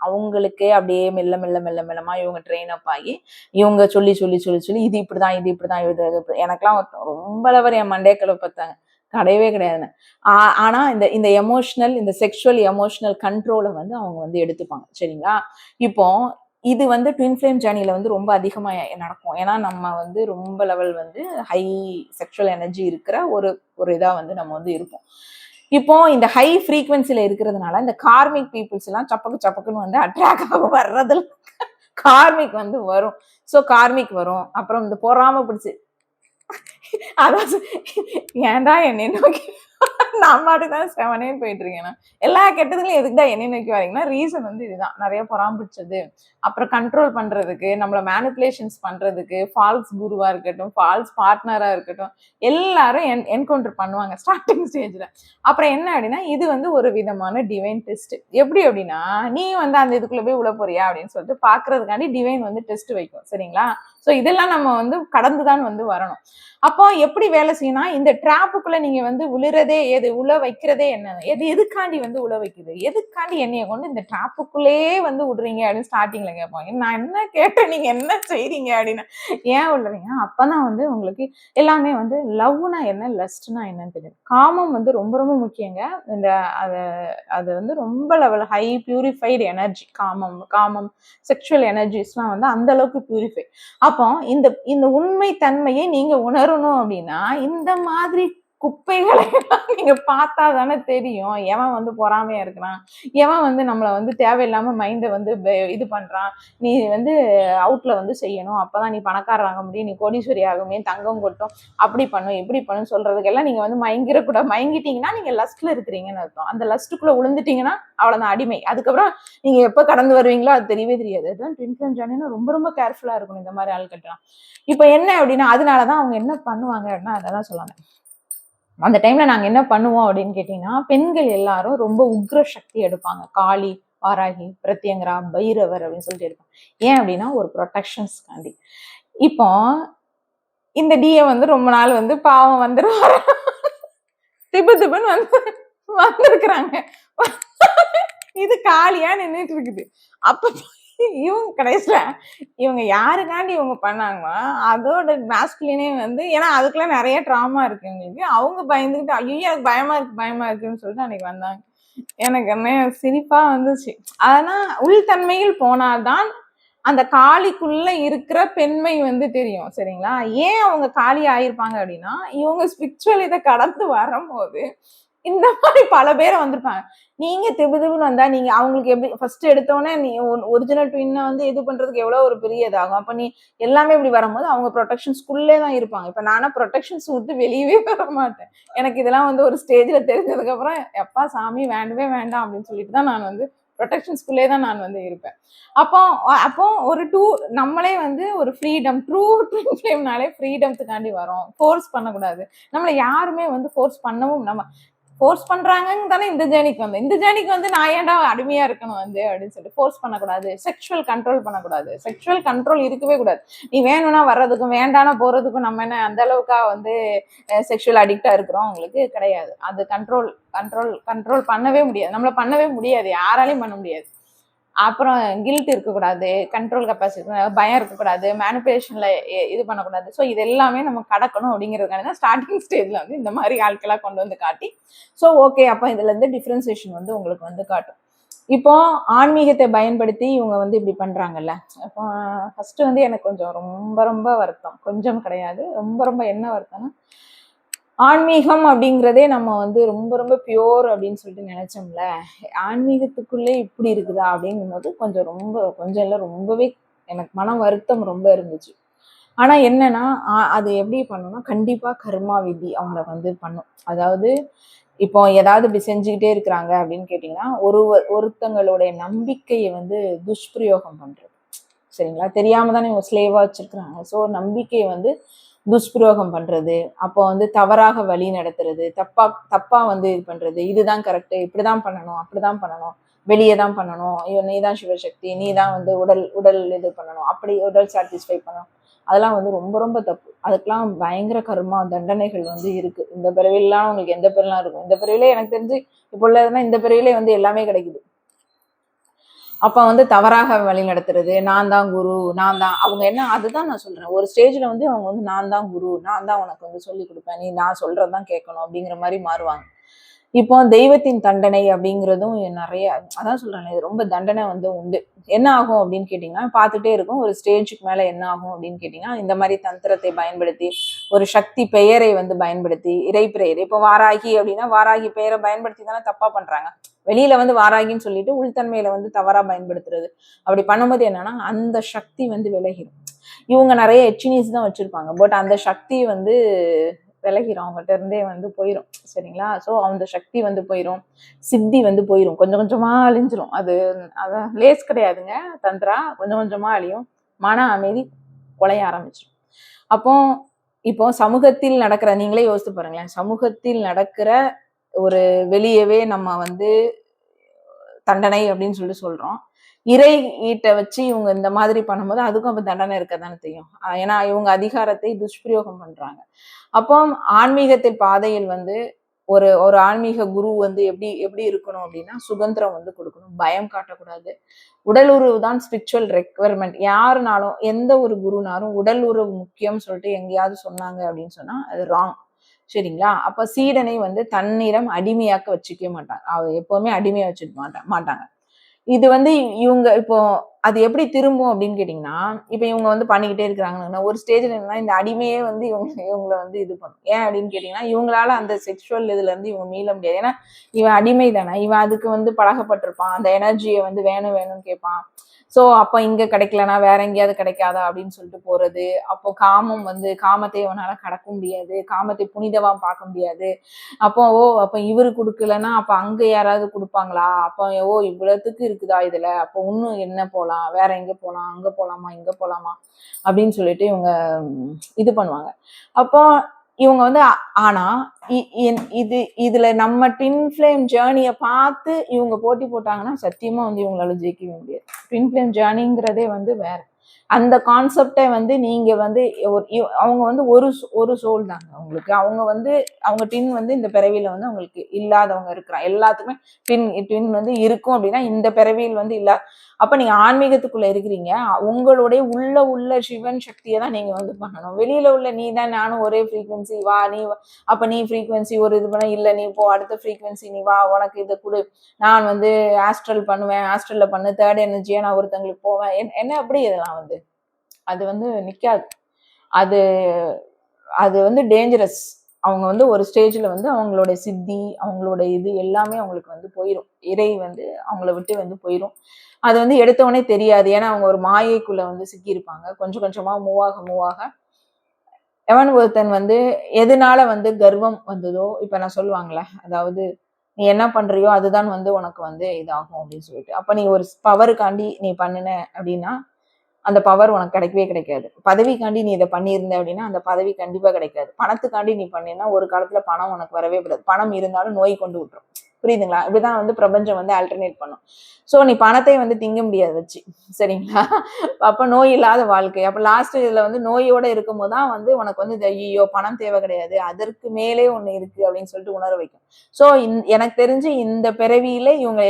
அவங்களுக்கே அப்படியே மெல்ல மெல்ல மெல்ல மெல்லமா இவங்க ட்ரெயின் அப் ஆகி இவங்க சொல்லி சொல்லி சொல்லி சொல்லி இது இப்படிதான் எனக்கெல்லாம் ரொம்ப லவர் என் மண்டே பார்த்தாங்க கிடையவே கிடையாதுன்னு. ஆனா இந்த இந்த எமோஷனல் இந்த செக்ஷுவல் எமோஷனல் கண்ட்ரோலை வந்து அவங்க வந்து எடுத்துப்பாங்க. சரிங்களா? இப்போ இது வந்து ட்வின் ஃப்ளேம் ஜேர்னில வந்து ரொம்ப அதிகமா நடக்கும். ஏன்னா நம்ம வந்து ரொம்ப லெவல் வந்து ஹை செக்ஷுவல் எனர்ஜி இருக்கிற ஒரு ஒரு இதா வந்து நம்ம வந்து இருப்போம். இப்போ இந்த ஹை ஃப்ரீக்வன்சில இருக்கிறதுனால இந்த கார்மிக் பீப்புள்ஸ் எல்லாம் சப்பக்குன்னு வந்து அட்ராக்ட் ஆக வர்றதுல கார்மிக் வந்து வரும். ஸோ கார்மிக் வரும். அப்புறம் இந்த பொறாம பிடிச்சு அதாவது ஏன்டா என்னை நோக்கி நான் பாட்டுதான் செவனேன்னு போயிட்டு இருக்கேன். எல்லா கெட்டதுலையும் எதுக்குதான் என்னை நோக்கி வரீங்கன்னா ரீசன் வந்து இதுதான். நிறைய பொறாம்பிடிச்சது, அப்புறம் கண்ட்ரோல் பண்றதுக்கு, நம்மள மேனிப்புலேஷன்ஸ் பண்றதுக்கு, ஃபால்ஸ் குருவா இருக்கட்டும், ஃபால்ஸ் பார்ட்னரா இருக்கட்டும், எல்லாரும் என்கவுண்டர் பண்ணுவாங்க ஸ்டார்டிங் ஸ்டேஜ்ல. அப்புறம் என்ன அப்படின்னா இது வந்து ஒரு விதமான டிவைன் டெஸ்ட். எப்படி அப்படின்னா நீ வந்து அந்த இதுக்குள்ள போய் உள்ள போறியா அப்படின்னு சொல்லிட்டு பாக்குறதுக்காண்டி டிவைன் வந்து டெஸ்ட் வைக்கும். சரிங்களா? ஸோ இதெல்லாம் நம்ம வந்து கடந்துதான் வந்து வரணும். அப்போ எப்படி வேலை செய்யணும்? இந்த ட்ராப்புக்குள்ள நீங்க வந்து விழுறதே எது, உள்ள வைக்கிறதே என்ன, எதுக்காண்டி வந்து உள்ள வைக்குது, எதுக்காண்டி என்னைய கொண்டு இந்த ட்ராப்புக்குள்ளேயே வந்து விடுறீங்க அப்படின்னு ஸ்டார்டிங்ல கேட்பாங்க. நான் என்ன கேட்டேன், நீங்க என்ன செய்றீங்க அப்படின்னு. ஏன் விடுறீங்க? அப்பதான் வந்து உங்களுக்கு எல்லாமே வந்து லவ்னா என்ன, லஸ்ட்னா என்னன்னு தெரியும். காமம் வந்து ரொம்ப ரொம்ப முக்கியங்க. இந்த அதை அது வந்து ரொம்ப லெவல் ஹை பியூரிஃபைடு எனர்ஜி. காமம் செக்ஷுவல் எனர்ஜிஸ்லாம் வந்து அந்த அளவுக்கு பியூரிஃபை. அப்போ இந்த இந்த உண்மை தன்மையை நீங்க உணரணும் அப்படின்னா இந்த மாதிரி குப்பைகளை நீங்க பார்த்தா தானே தெரியும் எவன் வந்து பொறாமையா இருக்கிறான், எவன் வந்து நம்மளை வந்து தேவையில்லாம மைண்டை வந்து இது பண்றான். நீ வந்து அவுட்ல வந்து செய்யணும், அப்பதான் நீ பணக்காரர் ஆக முடியும், நீ கோடீஸ்வரி ஆக முடியும், தங்கம் கொட்டும், அப்படி பண்ணும் இப்படி பண்ணும் சொல்றதுக்கெல்லாம் நீங்க வந்து மயங்கிடக்கூடாது. மயங்கிட்டீங்கன்னா நீங்க லஸ்ட்ல இருக்கிறீங்கன்னு அர்த்தம். அந்த லஸ்ட்டுக்குள்ள விழுந்துட்டீங்கன்னா அவ்வளவுதான் அடிமை. அதுக்கப்புறம் நீங்க எப்ப கடந்து வருவீங்களோ அது தெரியவே தெரியாது. அதுதான் ட்வின் ஃப்ளேம் ஜேர்னினா ரொம்ப ரொம்ப கேர்ஃபுல்லா இருக்கணும் இந்த மாதிரி ஆள்கிட்டலாம். இப்ப என்ன அப்படின்னா அதனாலதான் அவங்க என்ன பண்ணுவாங்க அப்படின்னா அதெல்லாம் சொல்லுவாங்க. அந்த டைம்ல நாங்க என்ன பண்ணுவோம் அப்படின்னு கேட்டீங்கன்னா பெண்கள் எல்லாரும் ரொம்ப உக்ர சக்தி எடுப்பாங்க. காளி, வாராகி, பிரத்யங்கரா, பைரவர் அப்படின்னு சொல்லிட்டு எடுப்பாங்க. ஏன் அப்படின்னா ஒரு ப்ரொடெக்ஷன்ஸ்காண்டி. இப்போ இந்த டிஏ வந்து ரொம்ப நாள் வந்து பாவம் வந்துருவாரு, திபுன்னு வந்து வந்திருக்கிறாங்க. இது காலியா நின்றுட்டு இருக்குது. அப்ப இவங்க கடைசியில இவங்க யாருக்காண்டி இவங்க பண்ணாங்களோ அதோட மாஸ்குலினே வந்து ஏன்னா அதுக்கெல்லாம் நிறைய ட்ராமா இருக்கு எங்களுக்கு. அவங்க பயந்துக்கிட்டு ஐயோ எனக்கு பயமா இருக்குன்னு சொல்லிட்டு அன்னைக்கு வந்தாங்க. எனக்கு என்ன சிரிப்பா வந்துச்சு. ஆனா உள்தன்மையில் போனால்தான் அந்த காளிக்குள்ள இருக்கிற பெண்மை வந்து தெரியும். சரிங்களா? ஏன் அவங்க காளி ஆயிருப்பாங்க அப்படின்னா இவங்க ஸ்பிரிச்சுவல் இதை கடந்து வரும்போது இந்த மாதிரி பல பேரை வந்திருப்பாங்க. நீங்க திபுன்னு வந்தா நீங்க அவங்களுக்கு எப்படி ஃபர்ஸ்ட் எடுத்தோன்னே நீ ஒரிஜினல் ட்வின்னை வந்து இது பண்றதுக்கு எவ்வளவு ஒரு பெரிய இதாகும். அப்ப நீ எல்லாமே இப்படி வரும்போது அவங்க ப்ரொடெக்ஷன்ஸ்குள்ளே தான் இருப்பாங்க. இப்ப நானா ப்ரொடெக்ஷன்ஸ் விட்டு வெளியவே வர மாட்டேன். எனக்கு இதெல்லாம் வந்து ஒரு ஸ்டேஜ்ல தெரிஞ்சதுக்கு அப்புறம் எப்பா சாமி வேண்டவே வேண்டாம் அப்படின்னு சொல்லிட்டு தான் நான் வந்து ப்ரொடெக்ஷன்ஸ்குள்ளே தான் நான் வந்து இருப்பேன். அப்போ அப்போ ஒரு நம்மளே வந்து ஒரு ஃப்ரீடம் ட்ரூ ட்வின் ஃப்ளேம்னாலே ஃப்ரீடம்த்துக்காண்டி வரோம். ஃபோர்ஸ் பண்ணக்கூடாது. நம்மளை யாருமே வந்து ஃபோர்ஸ் பண்ணவும் நம்ம ஃபோர்ஸ் பண்றாங்கன்னு தானே இந்த ஜேர்னிக்கு வந்தேன். இந்த ஜேர்னிக்கு வந்து நான் ஏன்டா அடிமையா இருக்கணும் வந்து அப்படின்னு சொல்லிட்டு ஃபோர்ஸ் பண்ணக்கூடாது. செக்ஷுவல் கண்ட்ரோல் பண்ணக்கூடாது. செக்ஷுவல் கண்ட்ரோல் இருக்கவே கூடாது. நீ வேணும்னா வர்றதுக்கும் வேண்டானா போறதுக்கும் நம்ம என்ன அந்த அளவுக்கா வந்து செக்ஷுவல் அடிக்டா இருக்கிறோம் உங்களுக்கு கிடையாது. அது கண்ட்ரோல் கண்ட்ரோல் கண்ட்ரோல் பண்ணவே முடியாது. நம்மள பண்ணவே முடியாது. யாராலையும் பண்ண முடியாது. அப்புறம் கில்ட் இருக்கக்கூடாது, கண்ட்ரோல் கெப்பாசிட்டி பயம் இருக்கக்கூடாது, மேனிபுலேஷன்ல இது பண்ணக்கூடாது. ஸோ இது எல்லாமே நம்ம கடக்கணும் அப்படிங்கிறதுக்கான தான் ஸ்டார்டிங் ஸ்டேஜ்ல வந்து இந்த மாதிரி ஆட்களாக கொண்டு வந்து காட்டி ஸோ ஓகே அப்போ இதுல இருந்து டிஃப்ரென்சியேஷன் வந்து உங்களுக்கு வந்து காட்டும். இப்போ ஆன்மீகத்தை பயன்படுத்தி இவங்க வந்து இப்படி பண்றாங்கல்ல. இப்போ ஃபர்ஸ்ட் வந்து எனக்கு கொஞ்சம் ரொம்ப ரொம்ப வருத்தம், கொஞ்சம் கிடையாது, ரொம்ப ரொம்ப என்ன வருத்தம்னா ஆன்மீகம் அப்படிங்கிறதே நம்ம வந்து ரொம்ப ரொம்ப பியோர் அப்படின்னு சொல்லிட்டு நினைச்சோம்ல. ஆன்மீகத்துக்குள்ளே இப்படி இருக்குதா அப்படிங்கும்போது கொஞ்சம் ரொம்ப கொஞ்சம் இல்லை ரொம்பவே எனக்கு மன வருத்தம் ரொம்ப இருந்துச்சு. ஆனா என்னன்னா அது எப்படி பண்ணணும்னா கண்டிப்பா கர்மா விதி அவங்கள வந்து பண்ணும். அதாவது இப்போ ஏதாவது இப்படி செஞ்சுக்கிட்டே இருக்கிறாங்க அப்படின்னு கேட்டீங்கன்னா ஒருத்தங்களுடைய நம்பிக்கையை வந்து துஷ்பிரயோகம் பண்றது. சரிங்களா? தெரியாம தானே இவங்க ஸ்லேவா வச்சிருக்கிறாங்க. ஸோ நம்பிக்கையை வந்து துஷ்பிரயோகம் பண்றது, அப்போ வந்து தவறாக வழி நடத்துறது, தப்பா தப்பா வந்து இது பண்றது, இதுதான் கரெக்ட், இப்படிதான் பண்ணணும், அப்படிதான் பண்ணணும், வெளியே தான் பண்ணணும், ஐயோ நீ தான் சிவசக்தி, நீ தான் வந்து உடல் உடல் இது பண்ணணும், அப்படி உடல் சாட்டிஸ்ஃபை பண்ணணும். அதெல்லாம் வந்து ரொம்ப ரொம்ப தப்பு. அதுக்கெல்லாம் பயங்கர கர்மா தண்டனைகள் வந்து இருக்கு. இந்த பிறவிலாம் உங்களுக்கு எந்த பிறலாம் இருக்கும். இந்த பிறவிலே எனக்கு தெரிஞ்சு இப்போ உள்ளதுன்னா இந்த பிறவிலே வந்து எல்லாமே கிடைக்குது. அப்ப வந்து தவறாக வழி நடத்துறது, நான் தான் குரு, நான் தான் அவங்க என்ன அதுதான் நான் சொல்றேன். ஒரு ஸ்டேஜ்ல வந்து அவங்க வந்து நான் தான் குரு, நான் தான் உனக்கு வந்து சொல்லிக் கொடுப்பேன், நீ நான் சொல்றதுதான் கேட்கணும் அப்படிங்கிற மாதிரி மாறுவாங்க. இப்போ தெய்வத்தின் தண்டனை அப்படிங்கிறதும் நிறைய அதான் சொல்றேன், இது ரொம்ப தண்டனை வந்து உண்டு. என்ன ஆகும் அப்படின்னு கேட்டீங்கன்னா பார்த்துட்டே இருக்கும். ஒரு ஸ்டேஜுக்கு மேல என்ன ஆகும் அப்படின்னு கேட்டீங்கன்னா இந்த மாதிரி தந்திரத்தை பயன்படுத்தி ஒரு சக்தி பெயரை வந்து பயன்படுத்தி இறை பெயர் இப்போ வாராகி அப்படின்னா வாராகி பெயரை பயன்படுத்தி தானே தப்பா பண்றாங்க. வெளியில வந்து வாராகின்னு சொல்லிட்டு உள்தன்மையில வந்து தவறா பயன்படுத்துறது. அப்படி பண்ணும்போது என்னன்னா அந்த சக்தி வந்து விலகிடும். இவங்க நிறைய எச்சினிஸ் தான் வச்சிருப்பாங்க. பட் அந்த சக்தி வந்து விலகிரும், அவங்ககிட்ட இருந்தே வந்து போயிடும். சரிங்களா? ஸோ அந்த சக்தி வந்து போயிடும், சித்தி வந்து போயிடும், கொஞ்சம் கொஞ்சமா அழிஞ்சிரும். அது அதான் லேஸ் கிடையாதுங்க. தந்திரா கொஞ்சம் கொஞ்சமா அழியும், மன அமைதி குலைய ஆரம்பிச்சிடும். அப்போ இப்போ சமூகத்தில் நடக்கிற நீங்களே யோசித்து பாருங்களேன். சமூகத்தில் நடக்கிற ஒரு வெளியவே நம்ம வந்து தண்டனை அப்படின்னு சொல்லிட்டு சொல்றோம். இறை ஈட்ட வச்சு இவங்க இந்த மாதிரி பண்ணும்போது அதுக்கும் அப்ப தண்டனை இருக்கதானே தெரியும். ஏன்னா இவங்க அதிகாரத்தை துஷ்பிரயோகம் பண்றாங்க. அப்போ ஆன்மீகத்தின் பாதையில் வந்து ஒரு ஒரு ஆன்மீக குரு வந்து எப்படி எப்படி இருக்கணும் அப்படின்னா சுதந்திரம் வந்து கொடுக்கணும், பயம் காட்டக்கூடாது. உடல் உறவு தான் ஸ்பிரிச்சுவல் ரெக்குவயர்மெண்ட். யாருனாலும் எந்த ஒரு குருனாலும் உடல் உறவு முக்கியம் சொல்லிட்டு எங்கேயாவது சொன்னாங்க அப்படின்னு சொன்னா அது ராங். சரிங்களா? அப்ப சீடனை வந்து தன்னிடம் அடிமையாக்க வச்சுக்கவே மாட்டாங்க. அவ எப்பவுமே அடிமையா வச்சுக்க மாட்டாங்க. இது வந்து இவங்க இப்போ அது எப்படி திரும்பும் அப்படின்னு கேட்டீங்கன்னா, இப்ப இவங்க வந்து பண்ணிக்கிட்டே இருக்கிறாங்கன்னா, ஒரு ஸ்டேஜ்ல என்னன்னா இந்த அடிமையே வந்து இவங்கள வந்து இது பண்ணும். ஏன் அப்படின்னு கேட்டீங்கன்னா, இவங்களால அந்த செக்சுவல் இதுல இருந்து இவங்க மீள முடியாது. ஏன்னா, இவன் அடிமை தானே. இவன் அதுக்கு வந்து பழக்கப்பட்டிருப்பான். அந்த எனர்ஜியை வந்து வேணும் வேணும்னு கேட்பான். ஸோ அப்ப இங்க கிடைக்கலன்னா வேற எங்கேயாவது கிடைக்காதா அப்படின்னு சொல்லிட்டு போறது. அப்போ காமம் வந்து காமத்தை அவனால கடக்க முடியாது. காமத்தை புனிதமா பார்க்க முடியாது. அப்போ அப்ப இவரு குடுக்கலன்னா அப்ப அங்க யாராவது குடுப்பாங்களா? அப்ப இவ்வளவுத்துக்கு இருக்குதா இதுல? அப்ப இன்னும் என்ன போலாம்? வேற எங்க போலாம்? அங்க போலாமா? இங்க போலாமா? அப்படின்னு சொல்லிட்டு இவங்க இது பண்ணுவாங்க. அப்போ இவங்க வந்து ஆனா இது இதுல நம்ம ட்வின் ஃப்ளேம் ஜேர்னியை பார்த்து இவங்க போட்டி போட்டாங்கன்னா சத்தியமா வந்து இவங்களால ஜெயிக்கவே முடியாது. ட்வின் ஃப்ளேம் ஜேர்னிங்கிறதே வந்து வேற. அந்த கான்செப்டை வந்து நீங்க வந்து அவங்க வந்து ஒரு சோல் தாங்க அவங்களுக்கு. அவங்க வந்து அவங்க ட்வின் வந்து இந்த பிறவியில வந்து அவங்களுக்கு இல்லாதவங்க இருக்கிறாங்க. எல்லாத்துக்குமே ட்வின் வந்து இருக்கும் அப்படின்னா இந்த பிறவியில் வந்து இல்ல. அப்ப நீங்க ஆன்மீகத்துக்குள்ள இருக்கிறீங்க. உங்களுடைய உள்ள சிவன் சக்தியை தான் நீங்க வந்து பண்ணணும். வெளியில உள்ள நீ தான் நானும் ஒரே ஃப்ரீக்வன்சி வா நீ அப்ப நீ ஃப்ரீக்வன்சி ஒரு இது பண்ண இல்ல நீ போ அடுத்த ஃப்ரீக்வன்சி நீ வா உனக்கு இதை கொடு நான் வந்து ஆஸ்ட்ரல் பண்ணுவேன் ஆஸ்ட்ரல்ல பண்ணு தேர்ட் எனர்ஜியா நான் ஒருத்தங்களுக்கு போவேன் என்ன அப்படி இதெல்லாம் வந்து அது வந்து நிக்காது. அது அது வந்து டேஞ்சரஸ். அவங்க வந்து ஒரு ஸ்டேஜ்ல வந்து அவங்களோட சித்தி அவங்களோட இது எல்லாமே அவங்களுக்கு வந்து போயிடும். இறை வந்து அவங்கள விட்டு வந்து போயிடும். அது வந்து எடுத்தவொடனே தெரியாது. ஏன்னா அவங்க ஒரு மாயைக்குள்ள வந்து சிக்கியிருப்பாங்க. கொஞ்சம் கொஞ்சமா மூவ் ஆக எவன் ஒருத்தன் வந்து எதனால வந்து கர்வம் வந்ததோ இப்ப நான் சொல்லுவாங்களே அதாவது நீ என்ன பண்றியோ அதுதான் வந்து உனக்கு வந்து இதாகும் அப்படின்னு சொல்லிட்டு அப்ப நீ ஒரு பவருக்காண்டி நீ பண்ணின அப்படின்னா அந்த பவர் உனக்கு கிடைக்கவே கிடைக்காது. பதவிக்காண்டி நீ இதை பண்ணியிருந்த அப்படின்னா அந்த பதவி கண்டிப்பா கிடைக்காது. பணத்துக்காண்டி நீ பண்ணினா ஒரு காலத்துல பணம் உனக்கு வரவே கூடாது. பணம் இருந்தாலும் நோய் கொண்டு விட்டுரும். புரியுதுங்களா? இப்படிதான் வந்து பிரபஞ்சம் வந்து ஆல்டர்னேட் பண்ணும். சோ நீ பணத்தை வந்து திங்க முடியாது வச்சு. சரிங்களா? அப்ப நோய் இல்லாத வாழ்க்கை. அப்ப லாஸ்ட் இதுல வந்து நோயோட இருக்கும் போதுதான் வந்து உனக்கு வந்து ஐயோ பணம் தேவை கிடையாது அதற்கு மேலே ஒண்ணு இருக்கு அப்படின்னு சொல்லிட்டு உணர வைக்கும். சோ எனக்கு தெரிஞ்சு இந்த பிறவியில இவங்க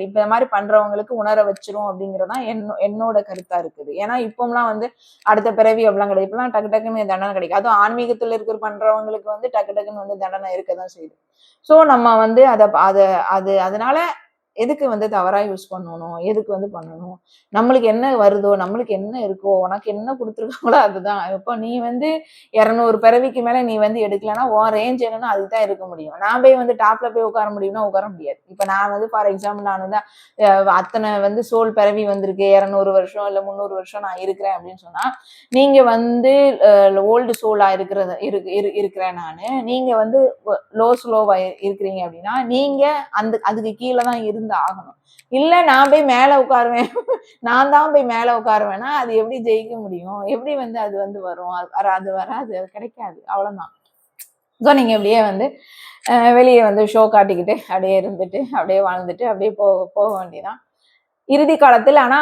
இந்த மாதிரி பண்றவங்களுக்கு உணர வச்சிரும் அப்படிங்கறதான் என்னோட கருத்தா இருக்குது. ஏன்னா இப்பெல்லாம் வந்து அடுத்த பிறவி அப்படிலாம் கிடையாது. இப்பெல்லாம் டக்கு டக்குன்னு தண்டனை கிடைக்கும். அதுவும் ஆன்மீகத்துல இருக்கிற பண்றவங்களுக்கு வந்து டக்கு டக்குன்னு வந்து தண்டனை இருக்கதான் செய்யுது. சோ நம்ம வந்து அதனால எதுக்கு வந்து தவறா யூஸ் பண்ணணும், எதுக்கு வந்து பண்ணணும், நம்மளுக்கு என்ன வருதோ, நம்மளுக்கு என்ன இருக்கோ, உனக்கு என்ன கொடுத்துருக்காங்களோ அதுதான். இப்போ நீ வந்து 200 பிறவிக்கு மேல நீ வந்து எடுக்கலன்னா உன் ரேஞ்ச் என்னன்னா அதுக்கு தான் இருக்க முடியும். நான் போய் வந்து டாப்ல போய் உட்கார முடியும்னா உட்கார முடியாது. இப்போ நான் வந்து ஃபார் எக்ஸாம்பிள் நான் வந்து அத்தனை வந்து சோல் பிறவி வந்திருக்கு, 200 வருஷம் இல்ல 300 வருஷம் நான் இருக்கிறேன் அப்படின்னு சொன்னா, நீங்க வந்து ஓல்டு சோலா இருக்கிறேன் நானு, நீங்க வந்து லோ ஸ்லோவா இருக்கிறீங்க அப்படின்னா நீங்க அதுக்கு கீழே தான் இருந்து ஆகணும். இல்ல நான் போய் மேல உட்காருவேன் நான் தான் போய் மேல உட்காருவேன்னா அது எப்படி ஜெயிக்க முடியும், எப்படி வந்து அது வந்து வரும், அது வராது, அது கிடைக்காது, அவ்வளவுதான். ஸோ நீங்க இப்படியே வந்து வெளியே வந்து ஷோ காட்டிக்கிட்டு அப்படியே இருந்துட்டு அப்படியே வாழ்ந்துட்டு அப்படியே போக வேண்டியதான் இறுதி காலத்தில். ஆனா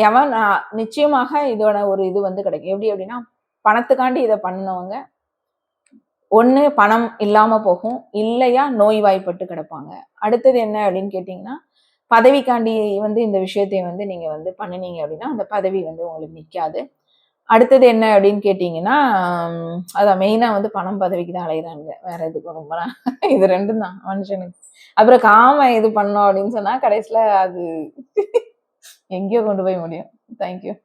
எவன் நிச்சயமாக இதோட ஒரு இது வந்து கிடைக்கும். எப்படி அப்படின்னா பணத்துக்காண்டி இதை பண்ணவங்க ஒண்ணு பணம் இல்லாம போகும், இல்லையா நோய்வாய்ப்பட்டு கிடப்பாங்க. அடுத்தது என்ன அப்படின்னு கேட்டீங்கன்னா பதவிக்காண்டி வந்து இந்த விஷயத்தை வந்து நீங்க வந்து பண்ணினீங்க அப்படின்னா அந்த பதவி வந்து உங்களுக்கு நிக்காது. அடுத்தது என்ன அப்படின்னு கேட்டீங்கன்னா அதான் மெயினா வந்து பணம் பதவிக்கு தான் அலையிறாங்க, வேற எதுக்கும் ரொம்ப இது ரெண்டும் தான் மனுஷனுக்கு. அப்புறம் காம இது பண்ணோம் அப்படின்னு சொன்னா கடைசியில அது எங்கேயோ கொண்டு போய் முடியும். தேங்க்யூ.